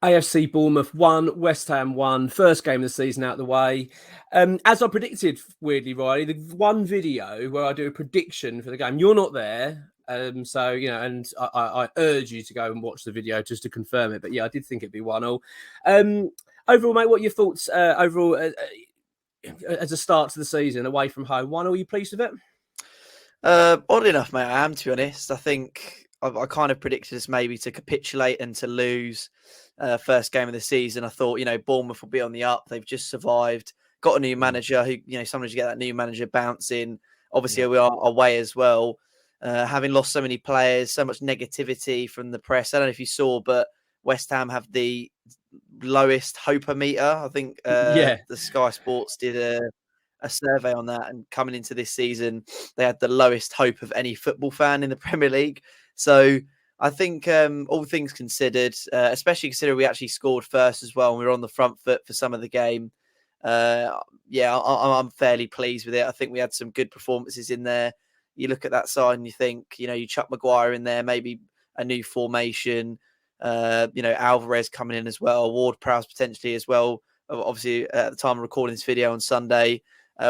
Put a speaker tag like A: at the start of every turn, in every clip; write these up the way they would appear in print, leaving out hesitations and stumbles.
A: AFC Bournemouth 1, West Ham 1, first game of the season out of the way. As I predicted, weirdly, Riley, the one video where I do a prediction for the game, you're not there. So, and I urge you to go and watch the video just to confirm it. But yeah, I did think it'd be 1-0. Overall, mate, what are your thoughts overall as a start to the season away from home? 1-0, are you pleased with it?
B: Odd enough, mate, I am, to be honest. I think I kind of predicted us maybe to capitulate and to lose first game of the season. I thought, Bournemouth will be on the up. They've just survived, got a new manager who, sometimes you get that new manager bouncing. Obviously, we are away as well. Having lost so many players, so much negativity from the press. I don't know if you saw, but West Ham have the lowest hope meter. I think the Sky Sports did a survey on that, and coming into this season, they had the lowest hope of any football fan in the Premier League. So I think all things considered, especially considering we actually scored first as well, and we were on the front foot for some of the game. I'm fairly pleased with it. I think we had some good performances in there. You look at that side and you think, you chuck Maguire in there, maybe a new formation, Alvarez coming in as well, Ward-Prowse potentially as well. Obviously, at the time of recording this video on Sunday,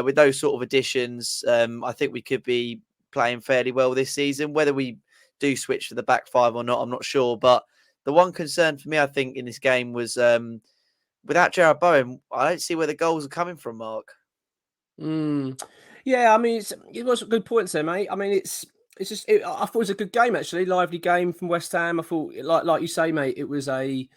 B: with those sort of additions, I think we could be playing fairly well this season. Whether we do switch to the back five or not, I'm not sure. But the one concern for me, I think, in this game was without Jarrod Bowen, I don't see where the goals are coming from, Mark.
A: Yeah, I mean, it was a good point there, mate. I mean, it's just I thought it was a good game, actually, lively game from West Ham. I thought, like you say, mate, it was a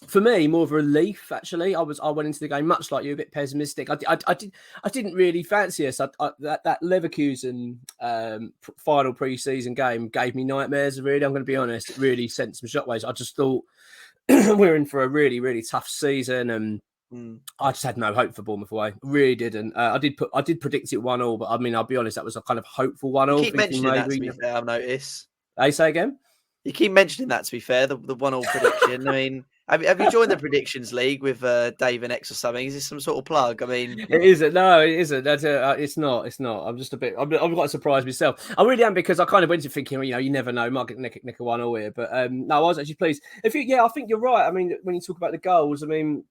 A: for me more of a relief. Actually, I went into the game much like you, a bit pessimistic. I didn't really fancy us. That Leverkusen final pre-season game gave me nightmares. Really, I'm going to be honest. It really sent some shockwaves. I just thought we're in for a really, really tough season, and I just had no hope for Bournemouth away. Really didn't. I did predict it 1-0, but I mean, I'll be honest, that was a kind of hopeful 1-0.
B: You keep mentioning that, to be fair, I've noticed.
A: I say again?
B: You keep mentioning that, to be fair, the 1-0 prediction. I mean, have you joined the Predictions League with Dave and X or something? Is this some sort of plug? I mean...
A: It isn't. No, it isn't. It's not. I'm just a bit... I'm quite surprised myself. I really am, because I kind of went to thinking, you never know, might get nick a 1-0 here. But no, I was actually pleased. I think you're right. I mean, when you talk about the goals, I mean,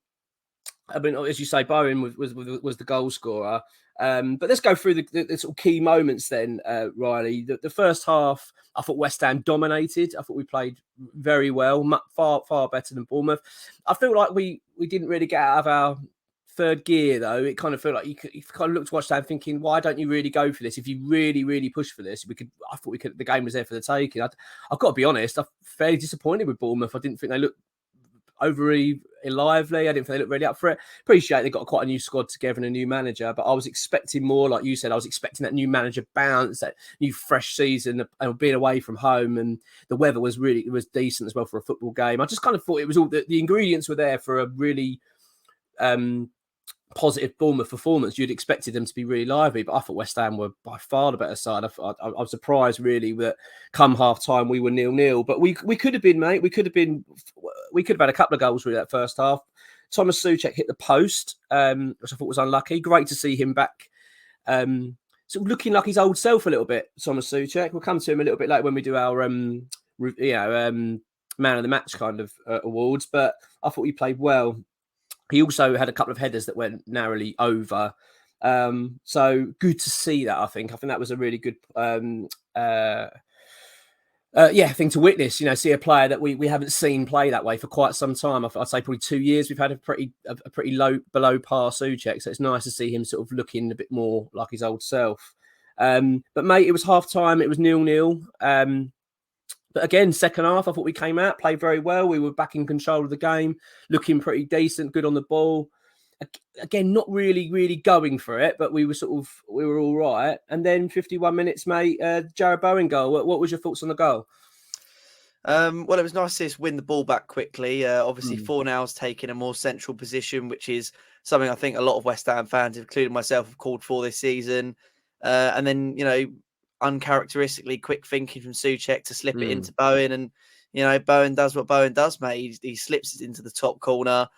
A: as you say, Bowen was the goal scorer. But let's go through the sort of key moments then, Riley. The first half, I thought West Ham dominated. I thought we played very well, far better than Bournemouth. I feel like we didn't really get out of our third gear, though. It kind of felt like you kind of looked to West Ham thinking, why don't you really go for this? If you really, really push for this, I thought we could. The game was there for the taking. I've got to be honest, I'm fairly disappointed with Bournemouth. I didn't think they looked overly lively. I didn't think they looked really up for it. Appreciate they got quite a new squad together and a new manager, but I was expecting more, like you said. I was expecting that new manager bounce, that new fresh season, and being away from home, and the weather was decent as well for a football game. I just kind of thought it was all the ingredients were there for a really positive Bournemouth performance. You'd expected them to be really lively, but I thought West Ham were by far the better side. I was surprised really that come half time we were 0-0, but we could have been, mate. We could have had a couple of goals through that first half. Thomas Souček hit the post, which I thought was unlucky. Great to see him back, sort of looking like his old self a little bit. Thomas Souček. We'll come to him a little bit later when we do our man of the match kind of awards. But I thought he played well. He also had a couple of headers that went narrowly over. So good to see that, I think. I think that was a really good thing to witness. See a player that we haven't seen play that way for quite some time. I'd say probably 2 years. We've had a pretty low, below par Souček. So it's nice to see him sort of looking a bit more like his old self. But mate, it was half time. It was 0-0. But again, second half, I thought we came out, played very well. We were back in control of the game, looking pretty decent, good on the ball. Again, not really, really going for it, but we were all right. And then 51 minutes, mate, Jarrod Bowen goal. What was your thoughts on the goal?
B: Well, it was nice to see us win the ball back quickly. Obviously, Fornal's taking a more central position, which is something I think a lot of West Ham fans, including myself, have called for this season. And then, uncharacteristically quick thinking from Souček to slip it into Bowen, and Bowen does what Bowen does, mate. He slips it into the top corner.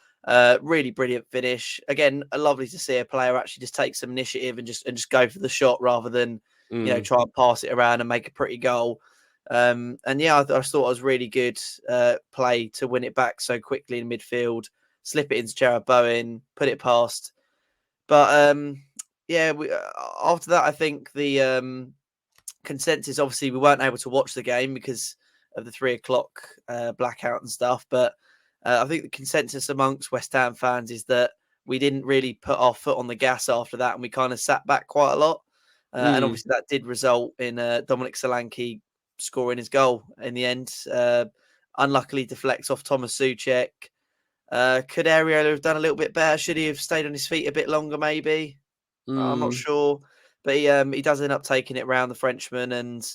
B: Really brilliant finish. Again, lovely to see a player actually just take some initiative and just go for the shot rather than try and pass it around and make a pretty goal. And yeah, I thought it was really good play to win it back so quickly in midfield, slip it into Jarrod Bowen, put it past. But yeah, after that, I think the consensus, obviously, we weren't able to watch the game because of the 3 o'clock blackout and stuff. But I think the consensus amongst West Ham fans is that we didn't really put our foot on the gas after that, and we kind of sat back quite a lot. And obviously, that did result in Dominic Solanke scoring his goal in the end. Unluckily, deflects off Thomas Souček. Could Areola have done a little bit better? Should he have stayed on his feet a bit longer? Maybe. I'm not sure, but he does end up taking it round the Frenchman, and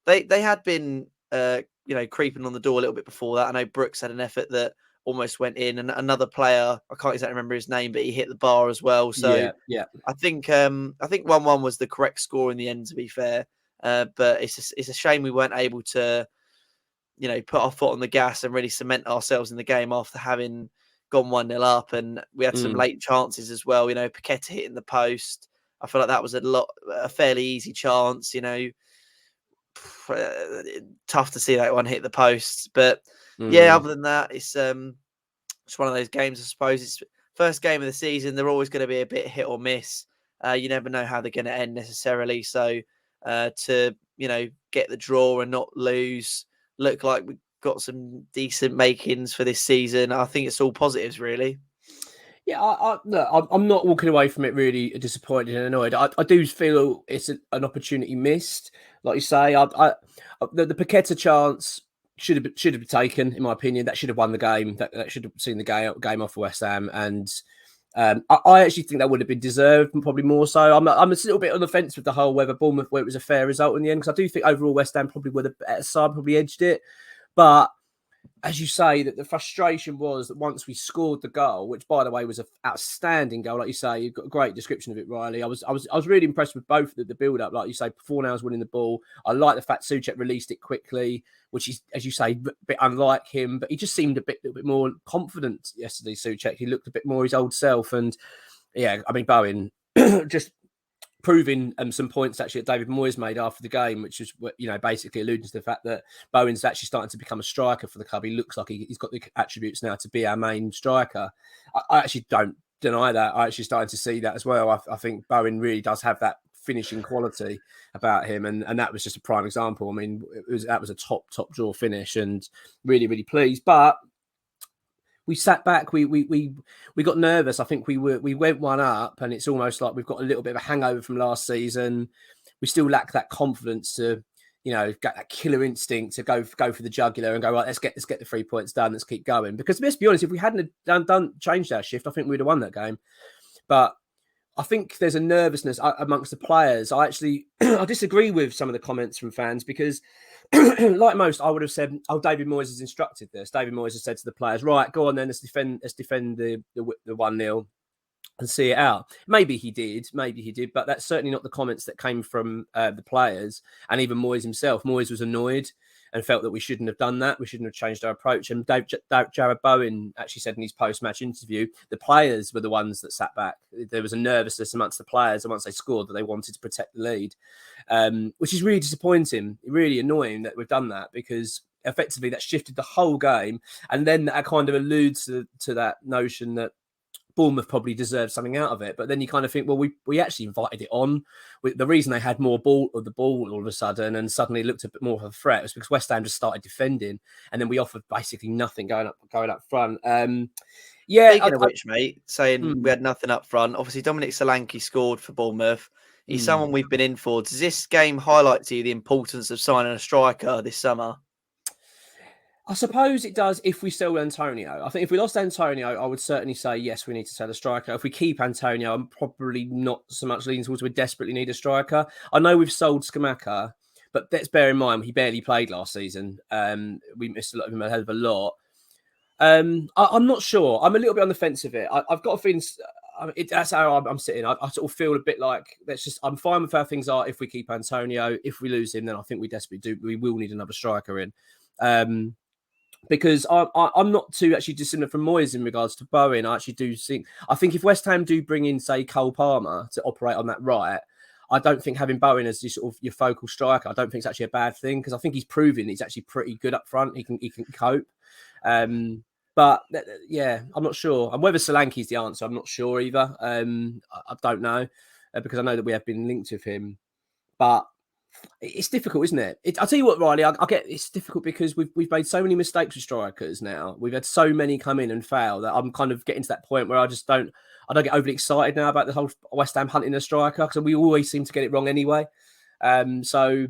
B: they had been creeping on the door a little bit before that. I know Brooks had an effort that almost went in, and another player, I can't exactly remember his name, but he hit the bar as well. So
A: yeah.
B: I think 1-1 was the correct score in the end, to be fair. But it's a shame we weren't able to put our foot on the gas and really cement ourselves in the game after having gone 1-0 up. And we had some late chances as well. Paqueta hitting the post. I feel like that was a fairly easy chance. Tough to see that one hit the post. But yeah, other than that, it's one of those games, I suppose. It's first game of the season. They're always going to be a bit hit or miss. You never know how they're going to end necessarily. So to get the draw and not lose, look like we got some decent makings for this season. I think it's all positives, really.
A: Yeah, I'm not walking away from it really disappointed and annoyed. I do feel it's an opportunity missed, like you say. The Paqueta chance should have been taken, in my opinion. That should have won the game. That should have seen the game off for West Ham, and I actually think that would have been deserved, probably more so. I'm a little bit on the fence with the whole whether Bournemouth, where it was a fair result in the end, because I do think overall West Ham probably were the better side, probably edged it, but as you say, that the frustration was that once we scored the goal, which by the way was an outstanding goal, like you say, you've got a great description of it, Riley. I was really impressed with both the build up, like you say, Fornals winning the ball. I like the fact Souček released it quickly, which is, as you say, a bit unlike him, but he just seemed a little bit more confident yesterday. Souček, he looked a bit more his old self, and yeah, I mean Bowen just proving some points actually that David Moyes made after the game, which is basically alluding to the fact that Bowen's actually starting to become a striker for the club. He looks like he's got the attributes now to be our main striker. I actually don't deny that. I actually started to see that as well. I think Bowen really does have that finishing quality about him, and that was just a prime example. I mean, that was a top draw finish, and really pleased. But we sat back. We got nervous. I think we went 1 up, and it's almost like we've got a little bit of a hangover from last season. We still lack that confidence to, get that killer instinct to go for the jugular and go, right, let's get the 3 points done. Let's keep going. Because let's be honest, if we hadn't changed our shift, I think we'd have won that game. But I think there's a nervousness amongst the players. I disagree with some of the comments from fans because, like most, I would have said, "Oh, David Moyes has instructed this." David Moyes has said to the players, "Right, go on then, let's defend the 1-0 and see it out." Maybe he did, but that's certainly not the comments that came from the players and even Moyes himself. Moyes was annoyed and felt that we shouldn't have done that. We shouldn't have changed our approach. And Jarrod Bowen actually said in his post-match interview, the players were the ones that sat back. There was a nervousness amongst the players, and once they scored, that they wanted to protect the lead, which is really disappointing, really annoying that we've done that, because effectively that shifted the whole game. And then that kind of alludes to that notion that Bournemouth probably deserved something out of it. But then you kind of think, well, we actually invited it on. The reason they had more ball all of a sudden and suddenly looked a bit more of a threat was because West Ham just started defending, and then we offered basically nothing going up front.
B: Speaking of which, mate, saying we had nothing up front, obviously Dominic Solanke scored for Bournemouth. He's someone we've been in for. Does this game highlight to you the importance of signing a striker this summer?
A: I suppose it does if we sell Antonio. I think if we lost Antonio, I would certainly say, yes, we need to sell a striker. If we keep Antonio, I'm probably not so much leaning towards we desperately need a striker. I know we've sold Scamacca, but let's bear in mind, he barely played last season. We missed a lot of him, a hell of a lot. I'm not sure. I'm a little bit on the fence of it. I've got a feeling... that's how I'm sitting. I sort of feel a bit like I'm fine with how things are if we keep Antonio. If we lose him, then I think we desperately do. We will need another striker in. Because I'm not too actually dissimilar from Moyes in regards to Bowen. I think if West Ham do bring in, say, Cole Palmer to operate on that right, I don't think having Bowen as your focal striker, I don't think it's actually a bad thing, because I think he's proven he's actually pretty good up front. He can cope. But yeah, I'm not sure. And whether Solanke's the answer, I'm not sure either. I don't know, because I know that we have been linked with him. But it's difficult, isn't it? I'll tell you what, Riley, I get it's difficult because we've made so many mistakes with strikers now. We've had so many come in and fail that I'm kind of getting to that point where I don't get overly excited now about the whole West Ham hunting a striker, because we always seem to get it wrong anyway. So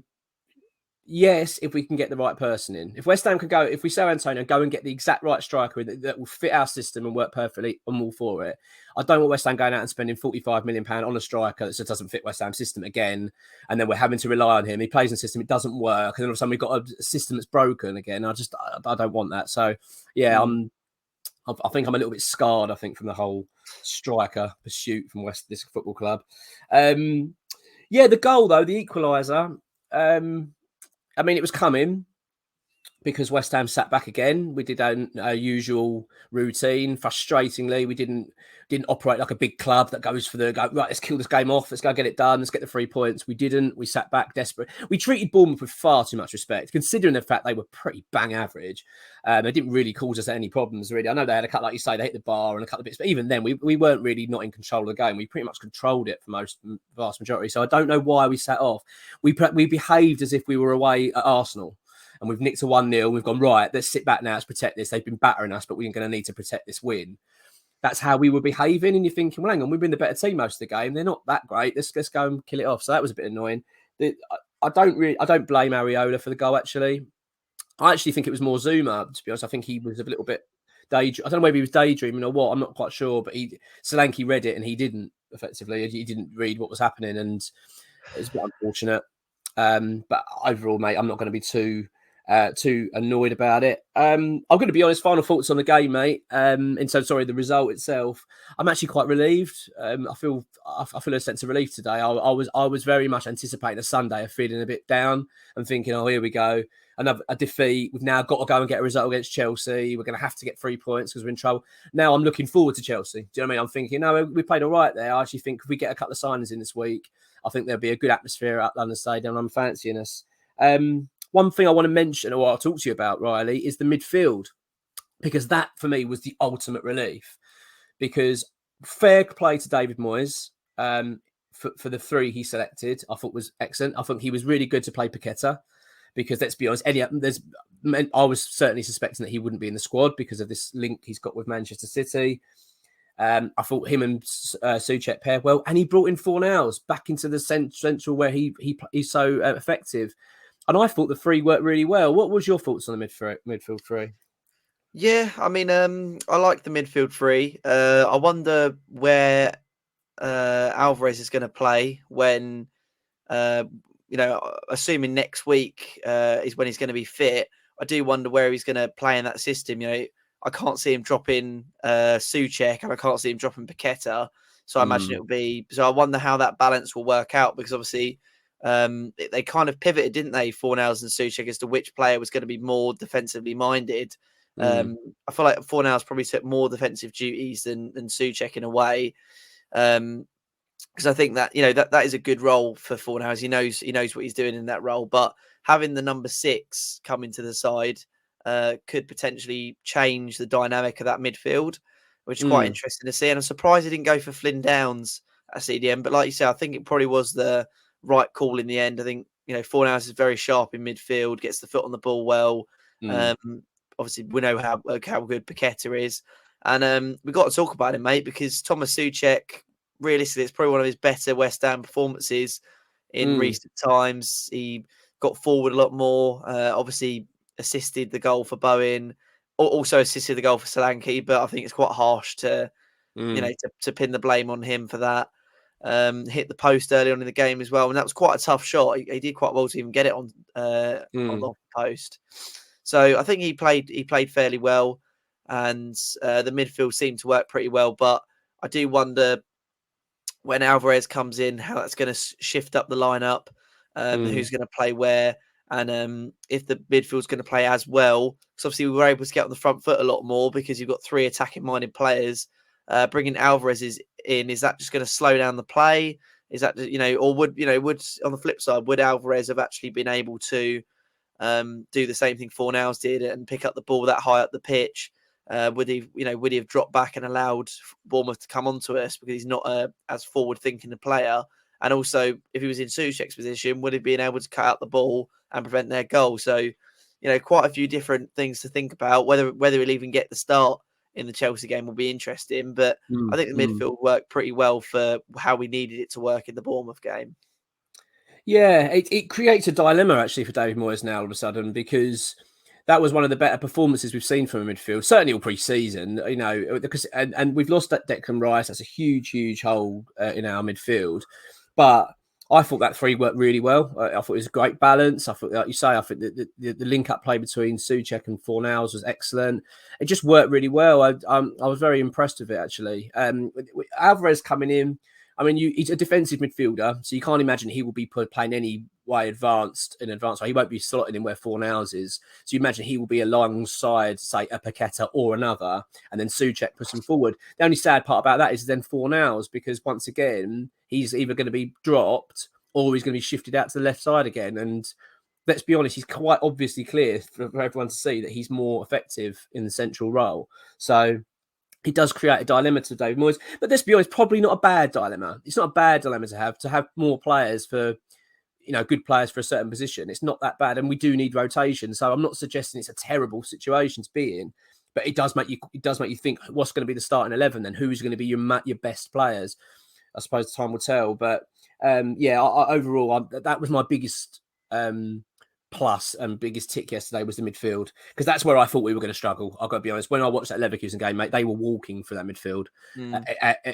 A: yes, if we can get the right person in. If West Ham can go, if we sell Antonio, go and get the exact right striker that will fit our system and work perfectly, I'm all for it. I don't want West Ham going out and spending £45 million on a striker that just doesn't fit West Ham's system again, and then we're having to rely on him. He plays in a system, it doesn't work, and then all of a sudden we've got a system that's broken again. I don't want that. So yeah, I think I'm a little bit scarred, I think, from the whole striker pursuit from this football club. Yeah, the goal though, the equaliser. I mean, it was coming because West Ham sat back again. We did our usual routine. Frustratingly, we didn't operate like a big club that goes for right, let's kill this game off. Let's go get it done. Let's get the 3 points. We didn't. We sat back desperate. We treated Bournemouth with far too much respect, considering the fact they were pretty bang average. They didn't really cause us any problems, really. I know they had a couple, like you say, they hit the bar and a couple of bits, but even then, we weren't really not in control of the game. We pretty much controlled it for vast majority. So I don't know why we sat off. We behaved as if we were away at Arsenal. And we've nicked a 1-0. We've gone, right, let's sit back now. Let's protect this. They've been battering us, but we're going to need to protect this win. That's how we were behaving. And you're thinking, well, hang on, we've been the better team most of the game. They're not that great. Let's go and kill it off. So that was a bit annoying. I don't blame Areola for the goal, actually. I actually think it was more Zuma, to be honest. I think he was a little bit I don't know whether he was daydreaming or what. I'm not quite sure. But Solanke read it and he didn't, effectively. He didn't read what was happening. And it was a bit unfortunate. But overall, mate, I'm not going to be too annoyed about it. I'm going to be honest. Final thoughts on the game, mate. And so sorry, the result itself. I'm actually quite relieved. I feel a sense of relief today. I was very much anticipating a Sunday of feeling a bit down and thinking, oh, here we go, a defeat. We've now got to go and get a result against Chelsea. We're going to have to get 3 points because we're in trouble. Now I'm looking forward to Chelsea. Do you know what I mean? I'm thinking, no, we played all right there. I actually think if we get a couple of signings in this week, I think there'll be a good atmosphere at London Stadium. I'm fancying us. One thing I want to mention, or I'll talk to you about, Riley, is the midfield, because that for me was the ultimate relief. Because fair play to David Moyes for the 3 he selected, I thought was excellent. I think he was really good to play Paqueta, because let's be honest, I was certainly suspecting that he wouldn't be in the squad because of this link he's got with Manchester City. I thought him and Souček paired well, and he brought in Fornals back into the central where he's so effective. And I thought the 3 worked really well. What was your thoughts on the midfield 3?
B: Yeah, I mean, I like the midfield 3. I wonder where Alvarez is going to play when, assuming next week is when he's going to be fit. I do wonder where he's going to play in that system. I can't see him dropping Souček, and I can't see him dropping Paqueta. So I imagine it will be. So I wonder how that balance will work out, because obviously they kind of pivoted, didn't they, Fornals and Souček, as to which player was going to be more defensively minded. I feel like Fornals probably took more defensive duties than Souček in a way, because I think that that is a good role for Fornals. He knows what he's doing in that role, but having the number 6 come into the side could potentially change the dynamic of that midfield, which is quite interesting to see. And I'm surprised he didn't go for Flynn Downs at CDM, but like you say, I think it probably was the right call in the end. I think Fornals is very sharp in midfield, gets the foot on the ball well. Obviously, we know how good Paqueta is, and we've got to talk about him, mate, because Thomas Souček, realistically, it's probably one of his better West Ham performances in recent times. He got forward a lot more. Obviously, assisted the goal for Bowen, also assisted the goal for Solanke, but I think it's quite harsh to to pin the blame on him for that. Hit the post early on in the game as well, and that was quite a tough shot. He did quite well to even get it on the post. So I think he played fairly well, and the midfield seemed to work pretty well. But I do wonder when Alvarez comes in, how that's going to shift up the lineup, who's going to play where, and if the midfield's going to play as well. Because obviously we were able to get on the front foot a lot more because you've got 3 attacking-minded players. Bringing Alvarez in, is that just going to slow down the play? Is that, or would on the flip side, would Alvarez have actually been able to do the same thing Fornals did and pick up the ball that high up the pitch? Would he have dropped back and allowed Bournemouth to come onto us because he's not as forward-thinking a player? And also, if he was in Souček's position, would he been able to cut out the ball and prevent their goal? So, quite a few different things to think about. Whether he'll even get the start in the Chelsea game will be interesting. But I think the midfield worked pretty well for how we needed it to work in the Bournemouth game.
A: Yeah, it creates a dilemma actually for David Moyes now all of a sudden, because that was one of the better performances we've seen from a midfield, certainly all pre-season, because and we've lost that Declan Rice. That's a huge hole in our midfield. But I thought that three worked really well. I thought it was a great balance. I thought, like you say, I think the link-up play between Souček and Fornals was excellent. It just worked really well. I was very impressed with it, actually. Alvarez coming in, I mean, he's a defensive midfielder, so you can't imagine he will be playing any way advanced. He won't be slotting in where Fornals is. So you imagine he will be alongside, say, a Paqueta or another, and then Souček puts him forward. The only sad part about that is then Fornals, because once again, he's either going to be dropped or he's going to be shifted out to the left side again. And let's be honest, he's quite obviously clear for everyone to see that he's more effective in the central role. So it does create a dilemma to David Moyes. But let's be honest, probably not a bad dilemma. It's not a bad dilemma to have more players for, good players for a certain position. It's not that bad. And we do need rotation. So I'm not suggesting it's a terrible situation to be in, but it does make you think, what's going to be the starting 11 then? Who's going to be your best players? I suppose time will tell. But overall, that was my biggest plus and biggest tick yesterday was the midfield, because that's where I thought we were going to struggle. I've got to be honest. When I watched that Leverkusen game, mate, they were walking for that midfield,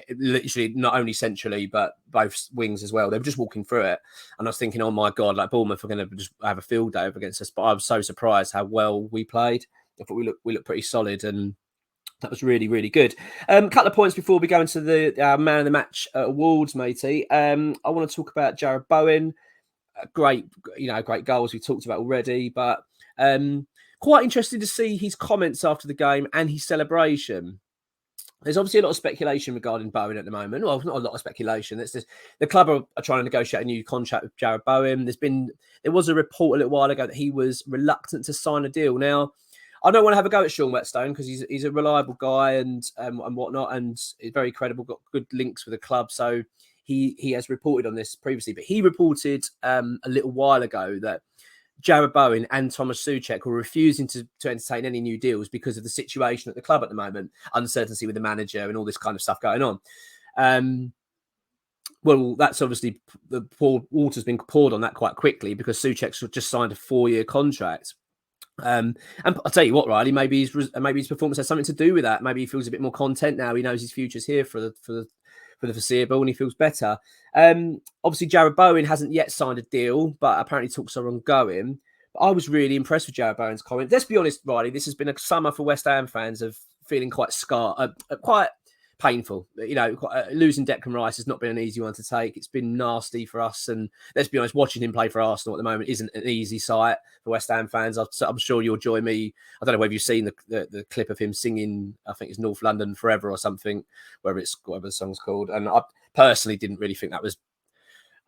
A: literally not only centrally but both wings as well. They were just walking through it, and I was thinking, oh my god, like Bournemouth are going to just have a field day against us. But I was so surprised how well we played. I thought we looked pretty solid, and that was really, really good. Couple of points before we go into the man of the match awards, matey. I want to talk about Jarrod Bowen. Great goals we talked about already, but quite interesting to see his comments after the game and his celebration. There's obviously a lot of speculation regarding Bowen at the moment. Well, not a lot of speculation. It's just the club are trying to negotiate a new contract with Jarrod Bowen. There was a report a little while ago that he was reluctant to sign a deal. Now, I don't want to have a go at Sean Whetstone because he's a reliable guy and whatnot, and he's very credible, got good links with the club. So he has reported on this previously, but he reported a little while ago that Jarrod Bowen and Thomas Souček were refusing to entertain any new deals because of the situation at the club at the moment, uncertainty with the manager and all this kind of stuff going on. Well, that's obviously the water's been poured on that quite quickly because Souček's just signed a 4-year contract. And I'll tell you what, Riley, maybe his performance has something to do with that. Maybe he feels a bit more content now. He knows his future's here for the foreseeable, and he feels better. Obviously, Jarrod Bowen hasn't yet signed a deal, but apparently talks are ongoing. But I was really impressed with Jarrod Bowen's comment. Let's be honest, Riley, this has been a summer for West Ham fans of feeling quite scarred, quite painful. Losing Declan Rice has not been an easy one to take. It's been nasty for us, and let's be honest, watching him play for Arsenal at the moment isn't an easy sight for West Ham fans. I'm sure you'll join me. I don't know whether you've seen the clip of him singing, I think it's North London Forever or something, whatever the song's called. And I personally didn't really think that was,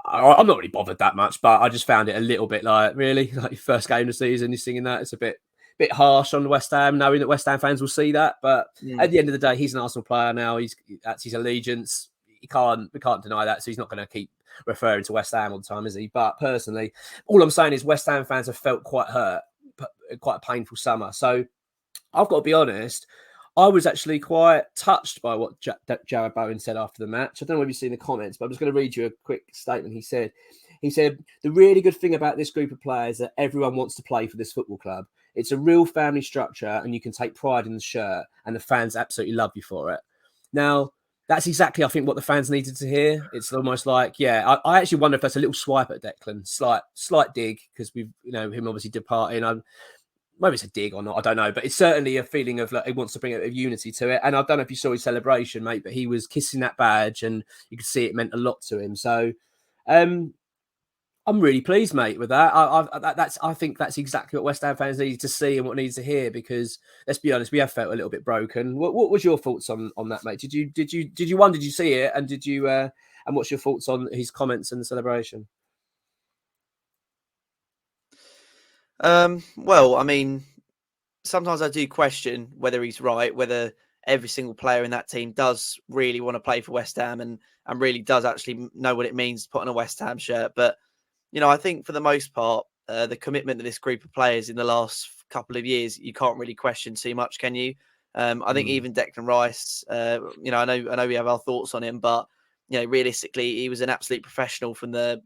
A: I'm not really bothered that much, but I just found it a little bit like, really, like your first game of the season, you're singing that. It's a bit harsh on West Ham, knowing that West Ham fans will see that. But at the end of the day, he's an Arsenal player now. That's his allegiance. We can't deny that. So he's not going to keep referring to West Ham all the time, is he? But personally, all I'm saying is West Ham fans have felt quite hurt, quite a painful summer. So I've got to be honest, I was actually quite touched by what Jarrod Bowen said after the match. I don't know if you've seen the comments, but I'm just going to read you a quick statement. He said, the really good thing about this group of players is that everyone wants to play for this football club. It's a real family structure and you can take pride in the shirt and the fans absolutely love you for it. Now, that's exactly, I think, what the fans needed to hear. It's almost like, I actually wonder if that's a little swipe at Declan, slight dig, because we've, him obviously departing. Maybe it's a dig or not, I don't know, but it's certainly a feeling of like he wants to bring a bit of unity to it. And I don't know if you saw his celebration, mate, but he was kissing that badge and you could see it meant a lot to him. So, I'm really pleased, mate, with that. I think that's exactly what West Ham fans need to see and what needs to hear. Because let's be honest, we have felt a little bit broken. What was your thoughts on that, mate? Did you see it, and did you and what's your thoughts on his comments and the celebration?
B: Well, I mean, sometimes I do question whether he's right, whether every single player in that team does really want to play for West Ham and really does actually know what it means to put on a West Ham shirt. But I think for the most part, the commitment of this group of players in the last couple of years, you can't really question too much, can you? I think even Declan Rice, I know we have our thoughts on him, but realistically, he was an absolute professional from the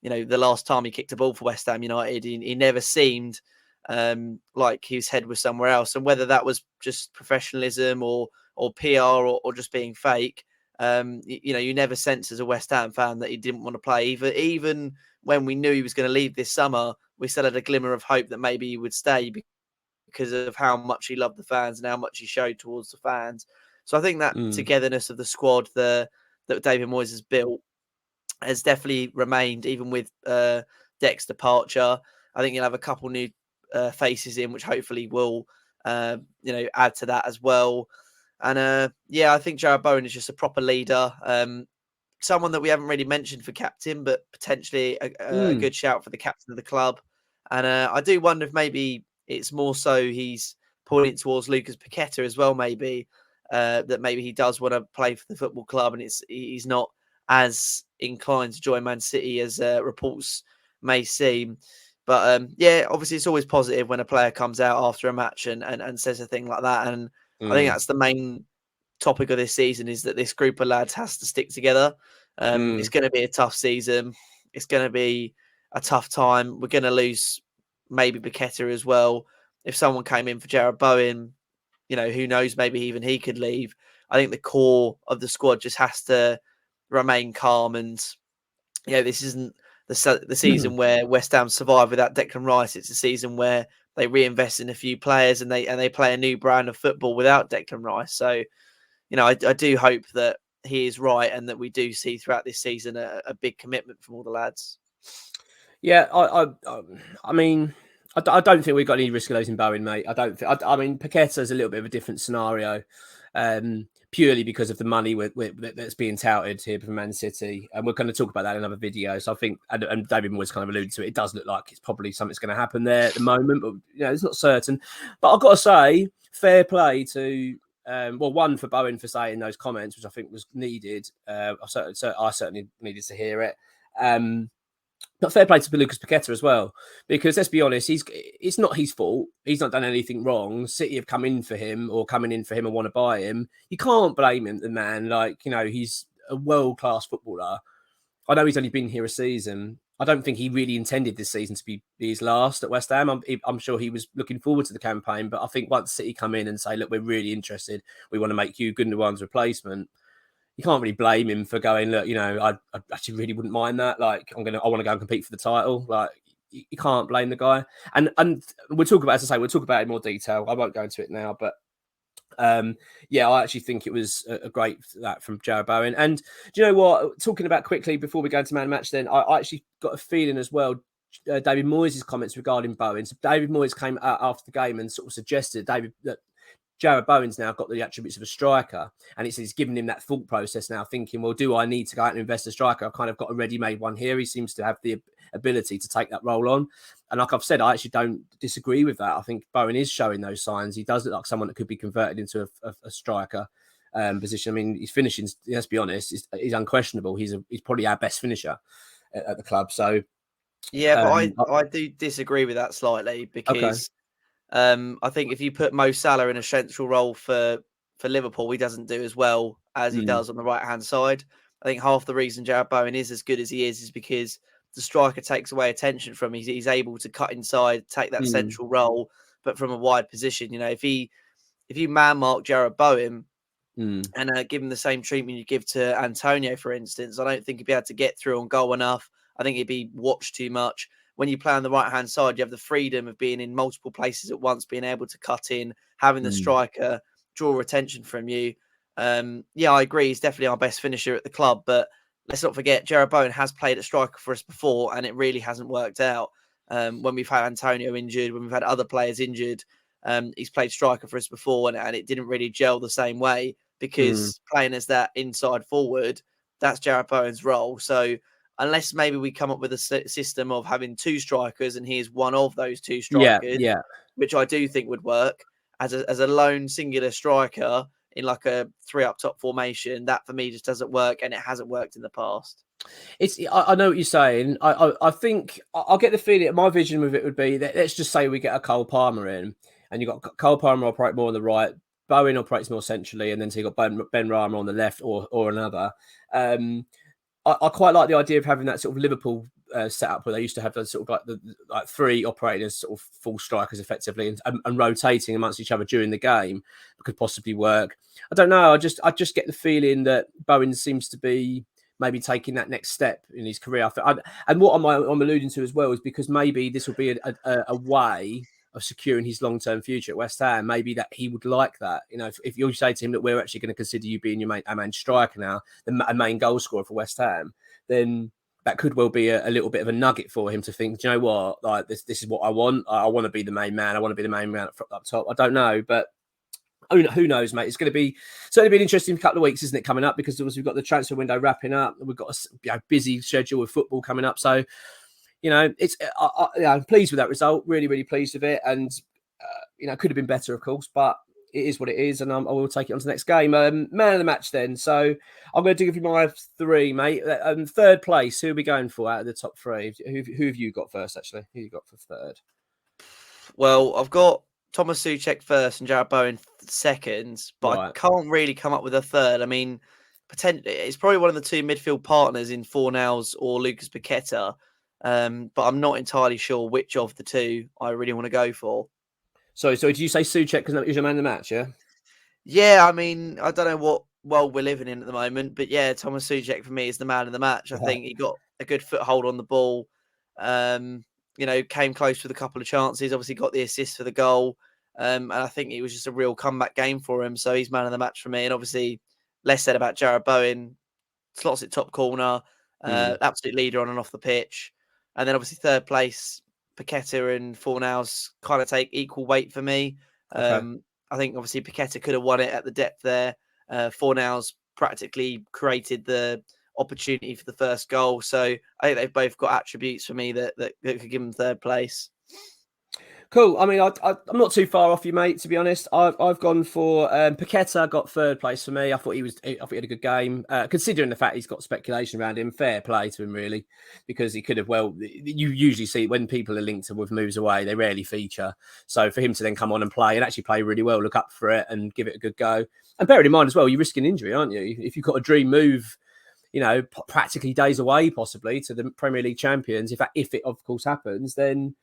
B: last time he kicked a ball for West Ham United. He never seemed like his head was somewhere else, and whether that was just professionalism or PR or just being fake. You never sense as a West Ham fan that he didn't want to play. Even when we knew he was going to leave this summer, we still had a glimmer of hope that maybe he would stay because of how much he loved the fans and how much he showed towards the fans. So I think that togetherness of the squad that David Moyes has built has definitely remained, even with Dec's departure. I think you'll have a couple new faces in, which hopefully will add to that as well. And I think Jarrod Bowen is just a proper leader. Someone that we haven't really mentioned for captain, but potentially a good shout for the captain of the club. And I do wonder if maybe it's more so he's pointing towards Lucas Paqueta as well, maybe, that maybe he does want to play for the football club and he's not as inclined to join Man City as reports may seem. But obviously it's always positive when a player comes out after a match and says a thing like that. And I think that's the main topic of this season, is that this group of lads has to stick together. It's going to be a tough season. It's going to be a tough time. We're going to lose maybe Paqueta as well. If someone came in for Jarrod Bowen, who knows, maybe even he could leave. I think the core of the squad just has to remain calm. And, this isn't the season where West Ham survive without Declan Rice. It's a season where they reinvest in a few players and they play a new brand of football without Declan Rice. So, I do hope that he is right and that we do see throughout this season a big commitment from all the lads.
A: Yeah, I mean, I don't think we've got any risk of losing Bowen, mate. I don't think. I mean, Paqueta's a little bit of a different scenario, purely because of the money that's being touted here from Man City, and we're going to talk about that in another video. So I think, and David Moyes kind of alluded to it. It does look like it's probably something's going to happen there at the moment, but it's not certain. But I've got to say, fair play to. One for Bowen for saying those comments, which I think was needed. I certainly needed to hear it. But fair play to Lucas Paqueta as well, because let's be honest, it's not his fault. He's not done anything wrong. City have come in for him and want to buy him. You can't blame him, the man. He's a world-class footballer. I know he's only been here a season. I don't think he really intended this season to be his last at West Ham. I'm sure he was looking forward to the campaign, but I think once City come in and say, look, we're really interested, we want to make you Gundogan's replacement, you can't really blame him for going, look, I actually really wouldn't mind that. I want to go and compete for the title. You can't blame the guy. And we'll talk about, as I say, we'll talk about it in more detail. I won't go into it now, but I actually think it was a great that from Jarrod Bowen. And do you know what? Talking about quickly before we go into man match, then I actually got a feeling as well. David Moyes' comments regarding Bowen. So David Moyes came out after the game and sort of suggested that Jarrod Bowen's now got the attributes of a striker, and it's giving him that thought process now, thinking, well, do I need to go out and invest a striker? I've kind of got a ready-made one here. He seems to have the ability to take that role on. And like I've said, I actually don't disagree with that. I think Bowen is showing those signs. He does look like someone that could be converted into a striker position. I mean, his finishing, let's be honest, is unquestionable. He's probably our best finisher at the club. So,
B: yeah, but I do disagree with that slightly, because I think if you put Mo Salah in a central role for Liverpool, he doesn't do as well as he does on the right-hand side. I think half the reason Jarrod Bowen is as good as he is because the striker takes away attention from him. He's able to cut inside, take that central role, but from a wide position. If you man mark Jarrod Bowen and give him the same treatment you give to Antonio, for instance, I don't think he'd be able to get through on goal enough. I think he'd be watched too much. When you play on the right-hand side, you have the freedom of being in multiple places at once, being able to cut in, having the striker draw attention from you. I agree. He's definitely our best finisher at the club, but let's not forget, Jarrod Bowen has played at striker for us before, and it really hasn't worked out. When we've had Antonio injured, when we've had other players injured, he's played striker for us before, and it didn't really gel the same way because playing as that inside forward, that's Jarrod Bowen's role. So unless maybe we come up with a system of having 2 strikers and he is one of those 2 strikers, which I do think would work as a lone singular striker in like a 3 up top formation, that for me just doesn't work, and it hasn't worked in the past.
A: I know what you're saying. I think I'll get the feeling. My vision with it would be that, let's just say we get a Cole Palmer in, and you've got Cole Palmer operate more on the right, Bowen operates more centrally, and then so you've got Ben Rama on the left or another. I quite like the idea of having that sort of Liverpool setup where they used to have those sort of like 3 operating as sort of full strikers effectively and rotating amongst each other during the game. It could possibly work. I don't know. I just get the feeling that Bowen seems to be maybe taking that next step in his career. And what I'm alluding to as well is because maybe this will be a way of securing his long-term future at West Ham. Maybe that he would like that. You know, if you say to him that we're actually going to consider you being our main striker now, a main goal scorer for West Ham, then that could well be a little bit of a nugget for him to think, do you know what, like this is what I want. I want to be the main man. I want to be the main man up top. I don't know, but who knows, mate? It's going to be certainly be an interesting couple of weeks, isn't it, coming up? Because obviously we've got the transfer window wrapping up. We've got a busy schedule with football coming up. So, you know, I'm pleased with that result. Really, really pleased with it. And, you know, it could have been better, of course, but it is what it is. And I will take it on to the next game. Man of the match then. So I'm going to give you my 3, mate. Third place, who are we going for out of the top 3? Who have you got first, actually? Who you got for third?
B: Well, I've got Thomas Souček first and Jarrod Bowen second, but
A: Right.
B: I can't really come up with a third. I mean, potentially it's probably one of the 2 midfield partners in Fornals or Lucas Paqueta, but I'm not entirely sure which of the 2 I really want to go for.
A: So did you say Souček because that was your man of the match, yeah?
B: Yeah, I mean, I don't know what world we're living in at the moment, but yeah, Thomas Souček for me is the man of the match. I think he got a good foothold on the ball. You know, came close with a couple of chances, obviously got the assist for the goal. And I think it was just a real comeback game for him. So he's man of the match for me. And obviously, less said about Jarrod Bowen, slots at top corner, absolute leader on and off the pitch. And then obviously third place, Paqueta and Fornals kind of take equal weight for me.
A: Okay.
B: I think obviously Paqueta could have won it at the depth there. Fornals practically created the opportunity for the first goal. So I think they've both got attributes for me that could give them third place.
A: Cool. I mean, I'm not too far off you, mate. To be honest, I've gone for Paqueta. Got third place for me. I thought he had a good game, considering the fact he's got speculation around him. Fair play to him, really, because he could have. Well, you usually see when people are linked to with moves away, they rarely feature. So for him to then come on and play and actually play really well, look up for it and give it a good go. And bearing in mind as well, you're risking injury, aren't you? If you've got a dream move, you know, practically days away, possibly to the Premier League champions, if it of course happens, then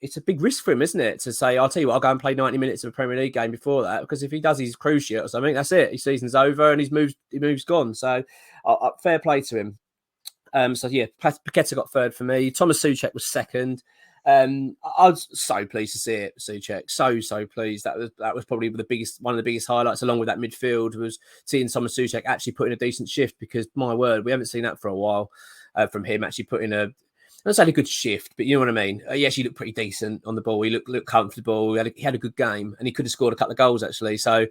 A: it's a big risk for him, isn't it? To say, I'll tell you what, I'll go and play 90 minutes of a Premier League game before that, because if he does his cruise shit or something, that's it. His season's over and his move's gone. So fair play to him. So yeah, Paqueta got third for me. Thomas Souček was second. I was so pleased to see it, Souček. So pleased. That was probably one of the biggest highlights, along with that midfield, was seeing Thomas Souček actually put in a decent shift, because my word, we haven't seen that for a while from him actually putting not saying a good shift, but you know what I mean. He actually looked pretty decent on the ball. He looked comfortable. He had a good game, and he could have scored a couple of goals actually. So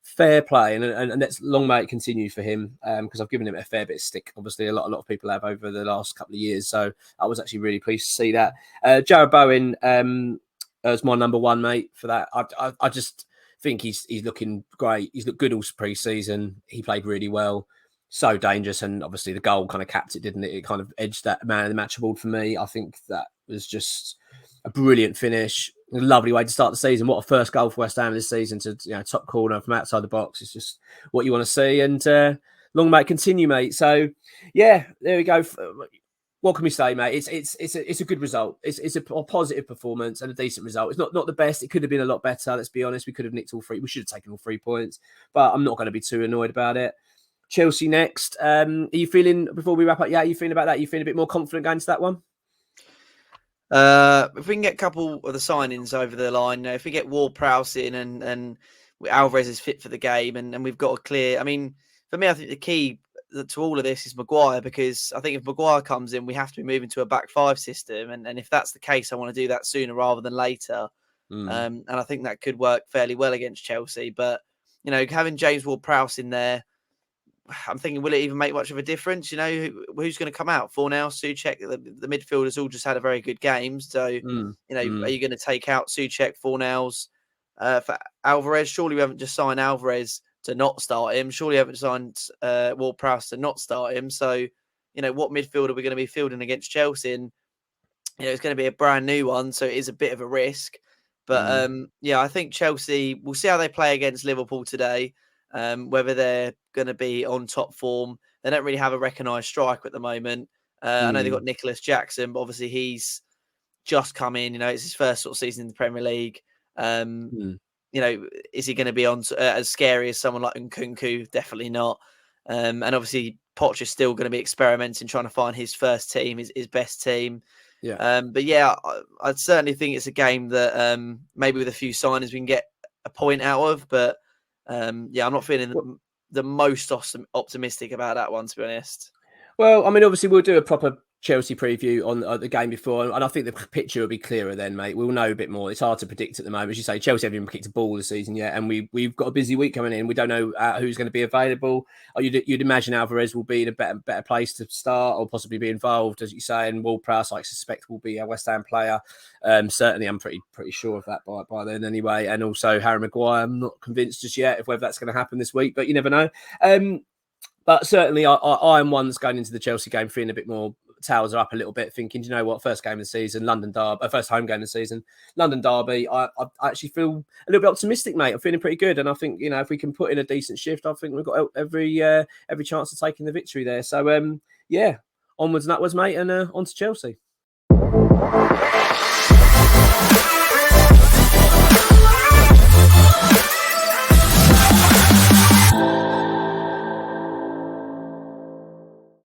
A: fair play, and that's long may it continue for him, because I've given him a fair bit of stick. Obviously, a lot of people have over the last couple of years. So I was actually really pleased to see that. Jarrod Bowen was my number 1, mate, for that. I just think he's looking great. He's looked good all pre-season. He played really well. So dangerous, and obviously the goal kind of capped it, didn't it? It kind of edged that man of the match award for me. I think that was just a brilliant finish, a lovely way to start the season. What a first goal for West Ham this season, to top corner from outside the box. It's just what you want to see, and long may it continue, mate. So yeah, there we go. What can we say, mate? It's a good result. It's a positive performance and a decent result. It's not the best. It could have been a lot better. Let's be honest. We could have nicked all 3. We should have taken all 3 points, but I'm not going to be too annoyed about it. Chelsea next. Are you feeling, before we wrap up, are you feeling about that? Are you feeling a bit more confident going to that one?
B: If we can get a couple of the signings over the line, if we get Ward-Prowse in and Alvarez is fit for the game, and we've got a clear. I mean, for me, I think the key to all of this is Maguire, because I think if Maguire comes in, we have to be moving to a back five system. And if that's the case, I want to do that sooner rather than later. And I think that could work fairly well against Chelsea. But, you know, having James Ward-Prowse in there, I'm thinking, will it even make much of a difference? You know, who's going to come out? Fornal, Souček, the midfielders all just had a very good game. So, you know, are you going to take out Souček, Fornals for Alvarez? Surely we haven't just signed Alvarez to not start him. Surely we haven't signed Ward-Prowse to not start him. So, you know, what midfield are we going to be fielding against Chelsea? And, you know, it's going to be a brand new one. So it is a bit of a risk. But, yeah, I think Chelsea, we'll see how they play against Liverpool today. Whether they're going to be on top form. They don't really have a recognised striker at the moment. I know they've got Nicholas Jackson, but obviously he's just come in. You know, it's his first sort of season in the Premier League. You know, is he going to be on as scary as someone like Nkunku? Definitely not. And obviously Poch is still going to be experimenting, trying to find his first team, his best team.
A: Yeah.
B: But yeah, I'd certainly think it's a game that maybe with a few signings we can get a point out of. But yeah, I'm not feeling the most optimistic about that one, to be honest.
A: Well, I mean, obviously we'll do a proper Chelsea preview on the game before, and I think the picture will be clearer then, mate. We'll know a bit more. It's hard to predict at the moment. As you say, Chelsea haven't even kicked a ball this season yet, and we've got a busy week coming in. We don't know who's going to be available. You'd imagine Alvarez will be in a better place to start, or possibly be involved, as you say. And Ward-Prowse, I suspect, will be a West Ham player. Certainly, I'm pretty sure of that by then anyway. And also Harry Maguire, I'm not convinced just yet of whether that's going to happen this week, but you never know. But certainly, I am one that's going into the Chelsea game feeling a bit more. Towels are up a little bit, thinking, you know what, first game of the season, London Derby, first home game of the season, London Derby. I actually feel a little bit optimistic, mate. I'm feeling pretty good, and I think, you know, if we can put in a decent shift, I think we've got every chance of taking the victory there. So yeah, onwards and upwards, mate, and on to Chelsea.